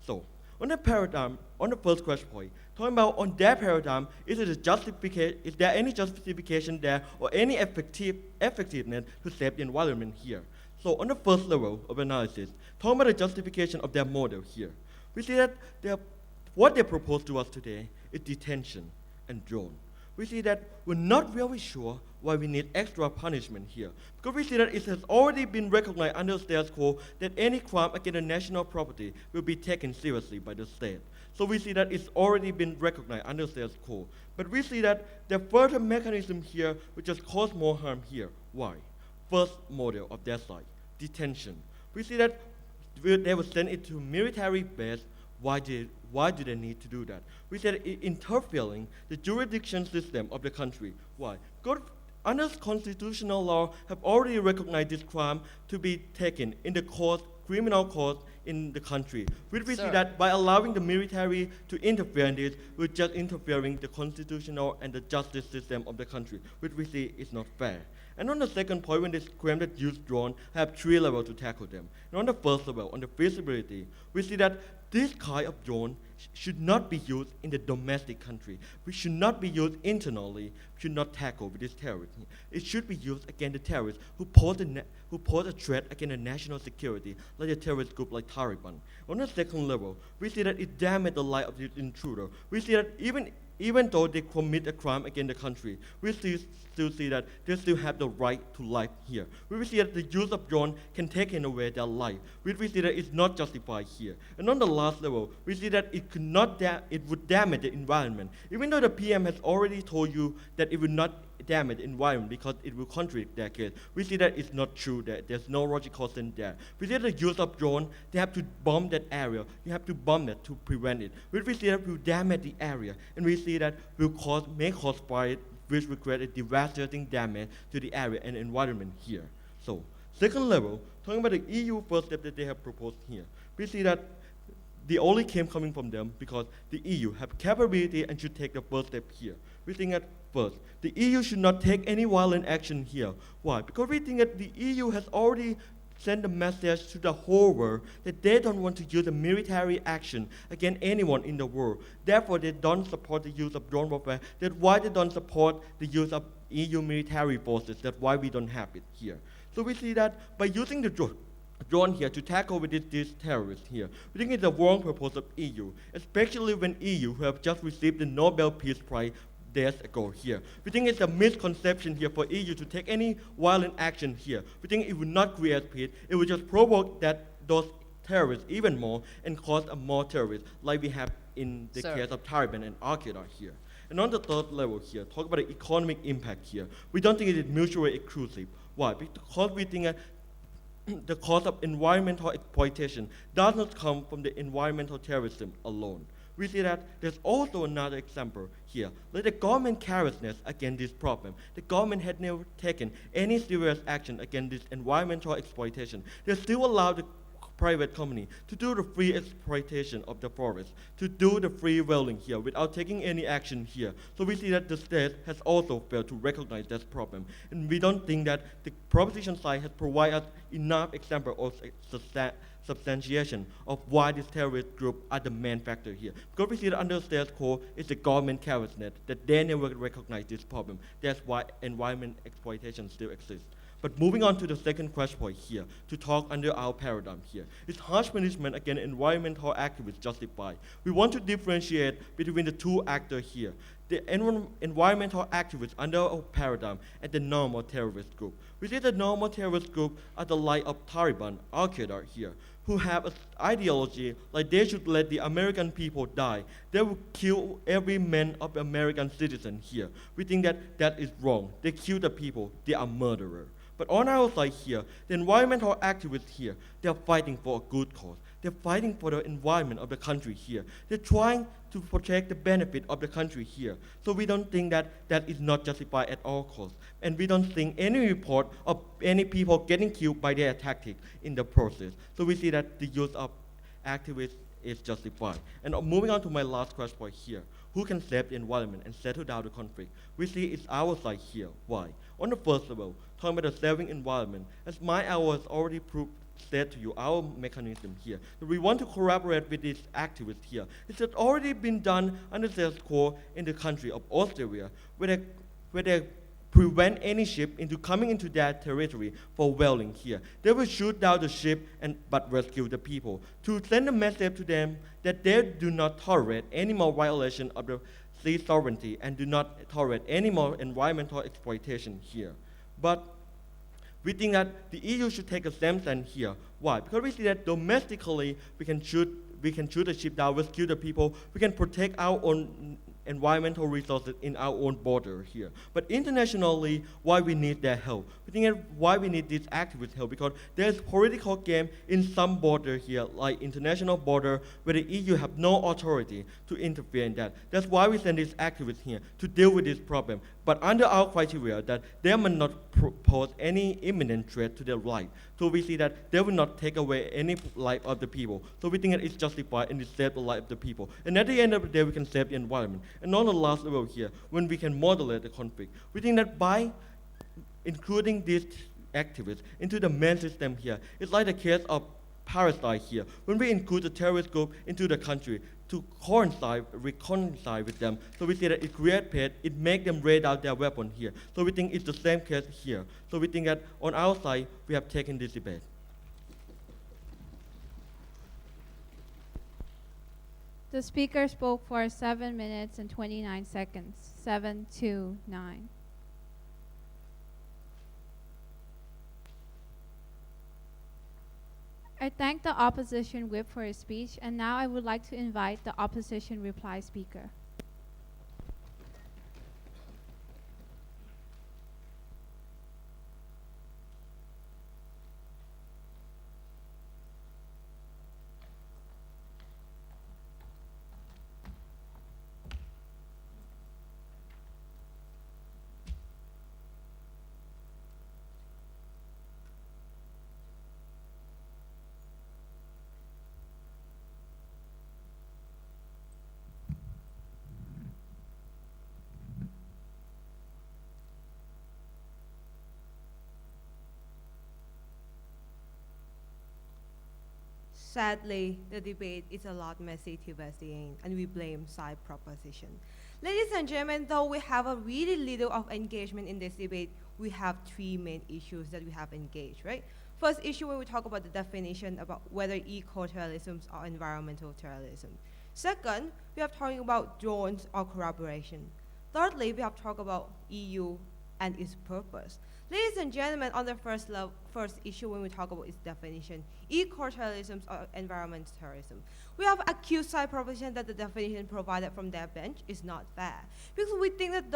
So, on the first question point, talking about on their paradigm, is there any justification there or any effectiveness to save the environment here? So, on the first level of analysis, talking about the justification of their model here, we see that what they propose to us today is detention and drone. We see that we're not really sure why we need extra punishment here, because we see that it has already been recognized under status quo that any crime against a national property will be taken seriously by the state. So we see that it's already been recognized under status quo. But we see that the further mechanism here will just cause more harm here. Why? First model of their side, detention. We see that they will send it to military base Why do they need to do that? We said interfering the jurisdiction system of the country. Why? Because under constitutional law have already recognized this crime to be taken in the court, criminal court in the country. We see Sir. that by allowing the military to interfere in this, we're just interfering the constitutional and the justice system of the country, which we see is not fair. And on the second point, when they claim that use drone, have 3 levels to tackle them. And on the first level, on the feasibility, we see that this kind of drone should not be used in the domestic country. We should not be used internally, should not tackle with this terrorist. It should be used against the terrorists who pose a threat against the national security, like a terrorist group like Taliban. On the second level, we see that it damages the life of the intruder. We see that even though they commit a crime against the country, we still see that they still have the right to life here. We see that the use of drone can take away their life. We see that it's not justified here. And on the last level, we see that it would damage the environment. Even though the PM has already told you that it will not damage the environment because it will contradict their case, we see that it's not true, that there's no logical sense there. We see that the use of drone, they have to bomb that area. You have to bomb it to prevent it. We see that it will damage the area, and we see that may cause fire, which will create a devastating damage to the area and environment here. So, second level, talking about the EU first step that they have proposed here, we see that the only claim coming from them because the EU have capability and should take the first step here. We think that first, the EU should not take any violent action here. Why? Because we think that the EU has already sent a message to the whole world that they don't want to use a military action against anyone in the world. Therefore, they don't support the use of drone warfare. That's why they don't support the use of EU military forces. That's why we don't have it here. So we see that by using the drone here to tackle with these terrorists here, we think it's the wrong purpose of EU, especially when EU, who have just received the Nobel Peace Prize days ago here. We think it's a misconception here for EU to take any violent action here. We think it would not create peace. It would just provoke those terrorists even more and cause more terrorists, like we have in the Sir. case of Taliban and Al-Qaeda here. And on the third level here, talk about the economic impact here. We don't think it is mutually exclusive. Why? Because we think that the cost of environmental exploitation does not come from the environmental terrorism alone. We see that there's also another example here, like the government carelessness against this problem. The government had never taken any serious action against this environmental exploitation. They still allow the private company to do the free exploitation of the forest, to do the free whaling here without taking any action here. So we see that the state has also failed to recognize that problem. And we don't think that the proposition side has provided us enough example of substantiation of why this terrorist group are the main factor here. Because we see that under status quo, it's the government carelessness that they never recognize this problem. That's why environment exploitation still exists. But moving on to the second question point here, to talk under our paradigm here, is harsh punishment against environmental activists justified? We want to differentiate between the two actors here, the environmental activists under our paradigm and the normal terrorist group. We see the normal terrorist group are the like of Taliban, Al-Qaeda here, who have an ideology like they should let the American people die. They will kill every man of American citizen here. We think that that is wrong. They kill the people. They are murderers. But on our side here, the environmental activists here, they're fighting for a good cause. They're fighting for the environment of the country here. They're trying to protect the benefit of the country here. So we don't think that that is not justified at all costs. And we don't think any report of any people getting killed by their tactic in the process. So we see that the use of activists is justified. And moving on to my last question point here, who can save the environment and settle down the conflict? We see it's our side here. Why? On the first level, talking about the saving environment, as my hour has already said to you, our mechanism here, that we want to collaborate with these activists here. It has already been done under status quo in the country of Australia, where they prevent any ship coming into their territory for whaling here. They will shoot down the ship but rescue the people to send a message to them that they do not tolerate any more violation of the sea sovereignty and do not tolerate any more environmental exploitation here. But we think that the EU should take a same stand here. Why? Because we see that domestically we can shoot the ship down, rescue the people, we can protect our own environmental resources in our own border here. But internationally, why we need their help? We think that why we need these activists' help, because there's political game in some border here, like international border, where the EU have no authority to interfere in that. That's why we send these activists here, to deal with this problem. But under our criteria, that they may not pose any imminent threat to their life. So we see that they will not take away any life of the people. So we think that it's justified and it saves the life of the people. And at the end of the day, we can save the environment. And on the last level here, when we can moderate the conflict, we think that by including these activists into the main system here, it's like the case of parasite here. When we include the terrorist group into the country to reconcile with them, so we see that it creates pain, it makes them raise out their weapon here. So we think it's the same case here. So we think that on our side, we have taken this debate. The speaker spoke for 7 minutes and 29 seconds. 729. I thank the opposition whip for his speech, and now I would like to invite the opposition reply speaker. Sadly, the debate is a lot messy towards the end, and we blame side proposition. Ladies and gentlemen, though we have a really little of engagement in this debate, we have three main issues that we have engaged, right? First issue, when we talk about the definition about whether eco-terrorism or environmental terrorism. Second, we have talking about drones or collaboration. Thirdly, we have talked about EU and its purpose. Ladies and gentlemen, on the first issue when we talk about its definition, eco-terrorism or environmental terrorism, we have accused side proposition that the definition provided from their bench is not fair. Because we think that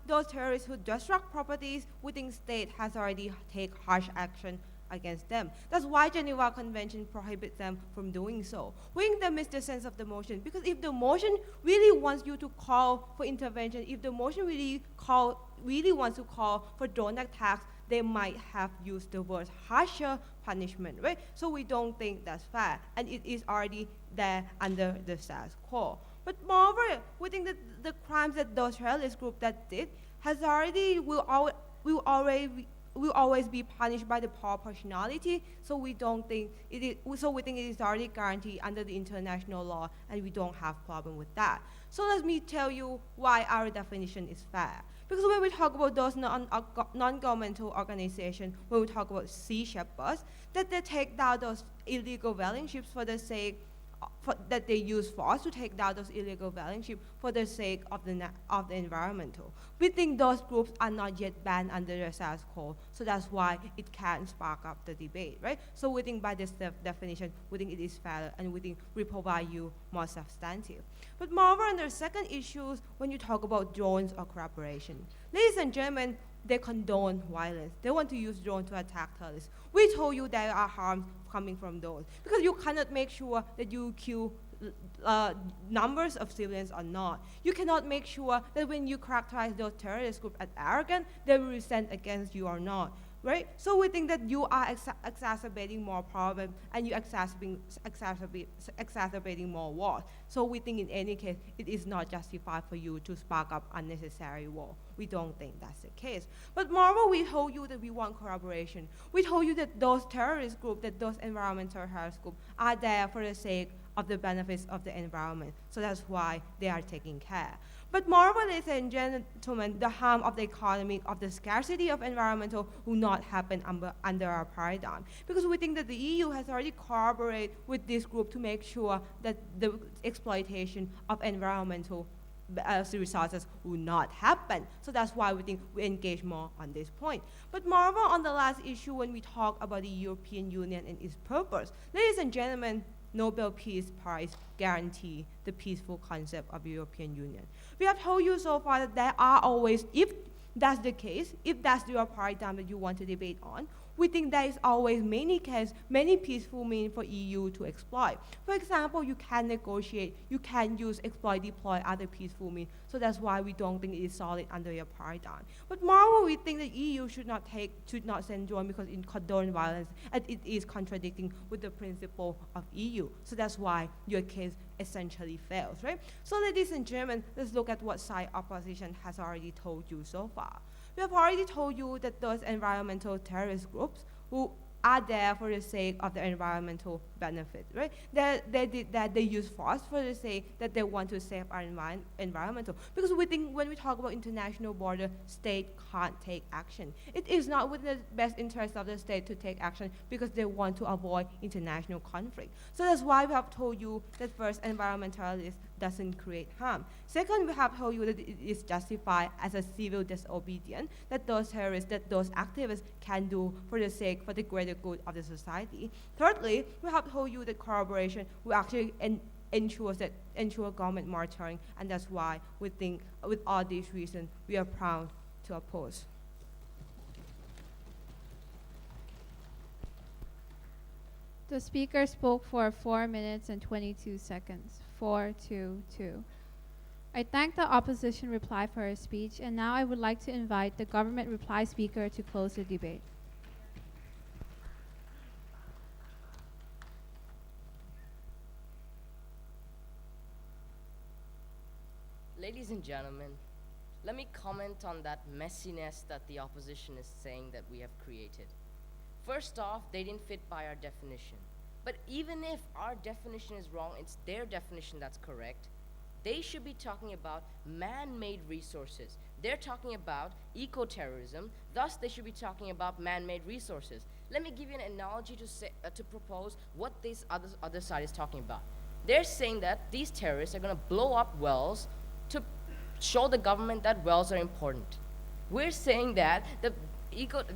those terrorists who destruct properties, we think state has already taken harsh action against them. That's why Geneva Convention prohibits them from doing so. We think they miss the sense of the motion, because if the motion really wants you to call for intervention, if the motion really wants to call for drone attacks, they might have used the word harsher punishment, right? So we don't think that's fair, and it is already there under the status quo. But moreover, we think that the crimes that those terrorist groups that did will always be punished by the proportionality. So we don't think it is. So we think it is already guaranteed under the international law, and we don't have problem with that. So let me tell you why our definition is fair. Because when we talk about those non-governmental organizations, when we talk about Sea Shepherds, that they take down those illegal whaling ships for the sake that they use force to take down those illegal whaling ships for the sake of the environmental. We think those groups are not yet banned under the status quo, so that's why it can spark up the debate, right? So we think by this definition, we think it is fair, and we think we provide you more substantive. But moreover, on the second issue, when you talk about drones or cooperation, ladies and gentlemen, they condone violence. They want to use drones to attack terrorists. We told you there are harms coming from those, because you cannot make sure that you kill numbers of civilians or not. You cannot make sure that when you characterize those terrorist groups as arrogant, they will resent against you or not, right? So we think that you are exacerbating more problems, and you exacerbating more wars. So we think in any case, it is not justified for you to spark up unnecessary war. We don't think that's the case. But moreover, we told you that we want collaboration. We told you that those terrorist groups, that those environmental terrorist groups are there for the sake of the benefits of the environment. So that's why they are taking care. But moreover, ladies and gentlemen, the harm of the economy, of the scarcity of environmental will not happen under our paradigm. Because we think that the EU has already collaborated with this group to make sure that the exploitation of environmental resources will not happen. So that's why we think we engage more on this point. But moreover, on the last issue, when we talk about the European Union and its purpose, ladies and gentlemen, Nobel Peace Prize guarantee the peaceful concept of European Union. We have told you so far that there are always, if that's the case, if that's your paradigm that you want to debate on, we think there is always many peaceful means for EU to exploit. For example, you can negotiate, you can use, exploit, deploy other peaceful means. So that's why we don't think it is solid under your paradigm. But moreover, we think that EU should not send drone because it condone violence, and it is contradicting with the principle of EU. So that's why your case essentially fails, right? So ladies and gentlemen, let's look at what side opposition has already told you so far. We have already told you that those environmental terrorist groups who are there for the sake of the environmental benefit, right? They use force for the sake that they want to save our environmental. Because we think when we talk about international border, state can't take action. It is not within the best interest of the state to take action because they want to avoid international conflict. So that's why we have told you that first, environmentalists doesn't create harm. Second, we have told you that it is justified as a civil disobedience that those terrorists, that those activists can do for the greater good of the society. Thirdly, we have told you that collaboration will actually ensure government monitoring, and that's why we think with all these reasons, we are proud to oppose. The speaker spoke for 4 minutes and 22 seconds. 422. I thank the opposition reply for her speech, and now I would like to invite the government reply speaker to close the debate. Ladies and gentlemen, let me comment on that messiness that the opposition is saying that we have created. First off, they didn't fit by our definition. But even if our definition is wrong, it's their definition that's correct. They should be talking about man-made resources. They're talking about eco-terrorism, thus they should be talking about man-made resources. Let me give you an analogy to propose what this other side is talking about. They're saying that these terrorists are going to blow up wells to show the government that wells are important. We're saying that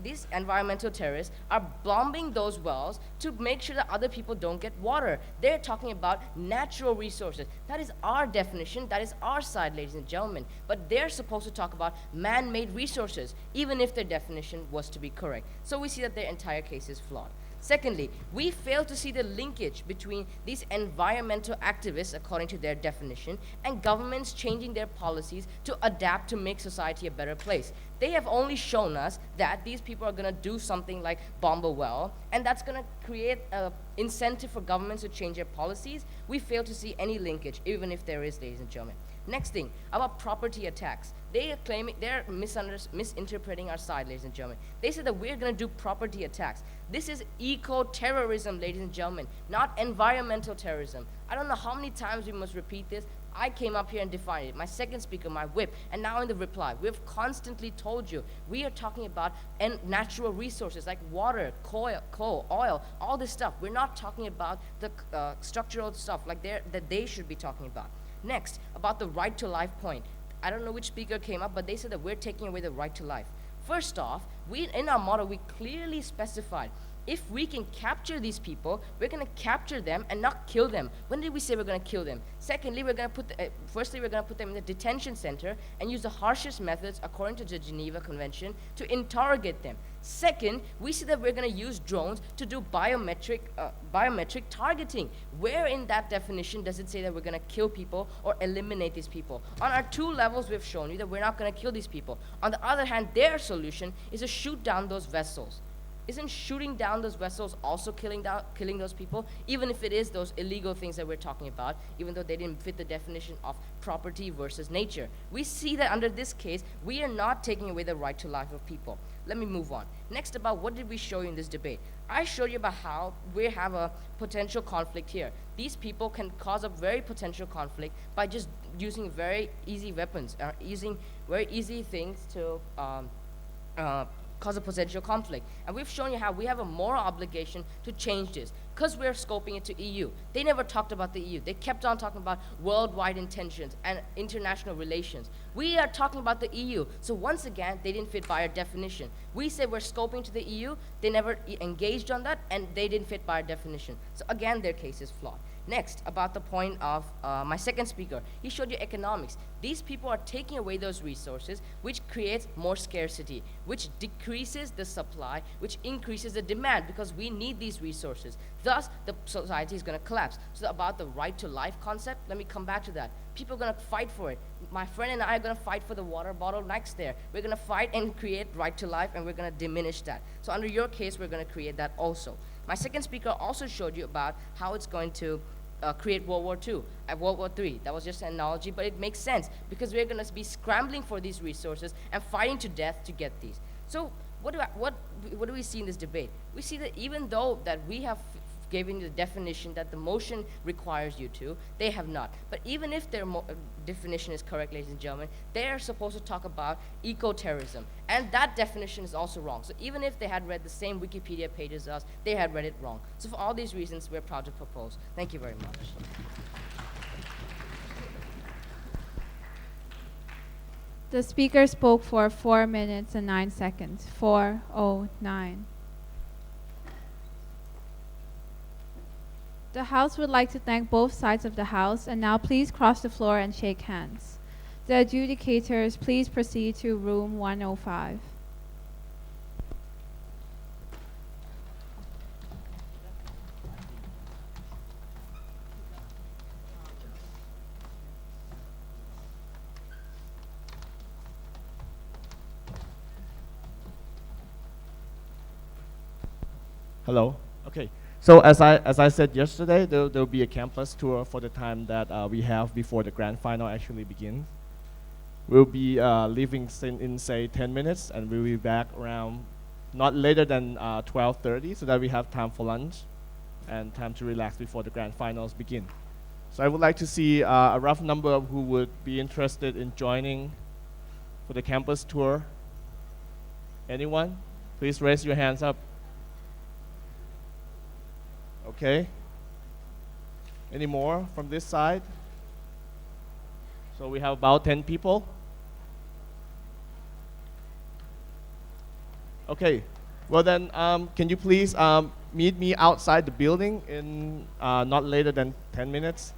these environmental terrorists are bombing those wells to make sure that other people don't get water. They're talking about natural resources. That is our definition. That is our side, ladies and gentlemen. But they're supposed to talk about man-made resources, even if their definition was to be correct. So we see that their entire case is flawed. Secondly, we fail to see the linkage between these environmental activists, according to their definition, and governments changing their policies to adapt to make society a better place. They have only shown us that these people are going to do something like bomb a well, and that's going to create an incentive for governments to change their policies. We fail to see any linkage, even if there is, ladies and gentlemen. Next thing, about property attacks. They're misinterpreting our side, ladies and gentlemen. They said that we're going to do property attacks. This is eco-terrorism, ladies and gentlemen, not environmental terrorism. I don't know how many times we must repeat this. I came up here and defined it. My second speaker, my whip, and now in the reply, we've constantly told you we are talking about natural resources like water, coal, oil, all this stuff. We're not talking about the structural stuff like that they should be talking about. Next, about the right to life point. I don't know which speaker came up, but they said that we're taking away the right to life. First off, in our model, we clearly specified if we can capture these people, we're going to capture them and not kill them. When did we say we're going to kill them? Secondly, firstly, we're going to put them in the detention center and use the harshest methods according to the Geneva Convention to interrogate them. Second, we see that we're going to use drones to do biometric targeting. Where in that definition does it say that we're going to kill people or eliminate these people? On our two levels, we've shown you that we're not going to kill these people. On the other hand, their solution is to shoot down those vessels. Isn't shooting down those vessels also killing those people, even if it is those illegal things that we're talking about, even though they didn't fit the definition of property versus nature? We see that under this case, we are not taking away the right to life of people. Let me move on. Next, about what did we show you in this debate? I showed you about how we have a potential conflict here. These people can cause a very potential conflict by just using very easy weapons, using very easy things to cause a potential conflict. And we've shown you how we have a moral obligation to change this because we're scoping it to EU. They never talked about the EU. They kept on talking about worldwide intentions and international relations. We are talking about the EU. So once again, they didn't fit by our definition. We said we're scoping to the EU. They never engaged on that, and they didn't fit by our definition. So again, their case is flawed. Next, about the point of my second speaker, he showed you economics. These people are taking away those resources, which creates more scarcity, which decreases the supply, which increases the demand, because we need these resources. Thus, the society is going to collapse. So about the right to life concept, let me come back to that. People are going to fight for it. My friend and I are going to fight for the water bottle next there. We're going to fight and create right to life, and we're going to diminish that. So under your case, we're going to create that also. My second speaker also showed you about how it's going to create World War II, World War III. That was just an analogy, but it makes sense because we're going to be scrambling for these resources and fighting to death to get these. So what do we see in this debate? We see that even though that we have given you the definition that the motion requires you to, they have not. But even if their definition is correct, ladies and gentlemen, they are supposed to talk about eco-terrorism. And that definition is also wrong. So even if they had read the same Wikipedia page as us, they had read it wrong. So for all these reasons, we're proud to propose. Thank you very much. The speaker spoke for 4 minutes and 9 seconds. 4:09. The House would like to thank both sides of the House, and now please cross the floor and shake hands. The adjudicators, please proceed to room 105. Hello. Okay. So as I said yesterday, there'll be a campus tour for the time that we have before the grand final actually begins. We'll be leaving in say 10 minutes, and we'll be back around not later than 12:30, so that we have time for lunch and time to relax before the grand finals begin. So I would like to see a rough number of who would be interested in joining for the campus tour. Anyone? Please raise your hands up. Okay. Any more from this side? So we have about 10 people. Okay. Well then, can you please meet me outside the building in not later than 10 minutes?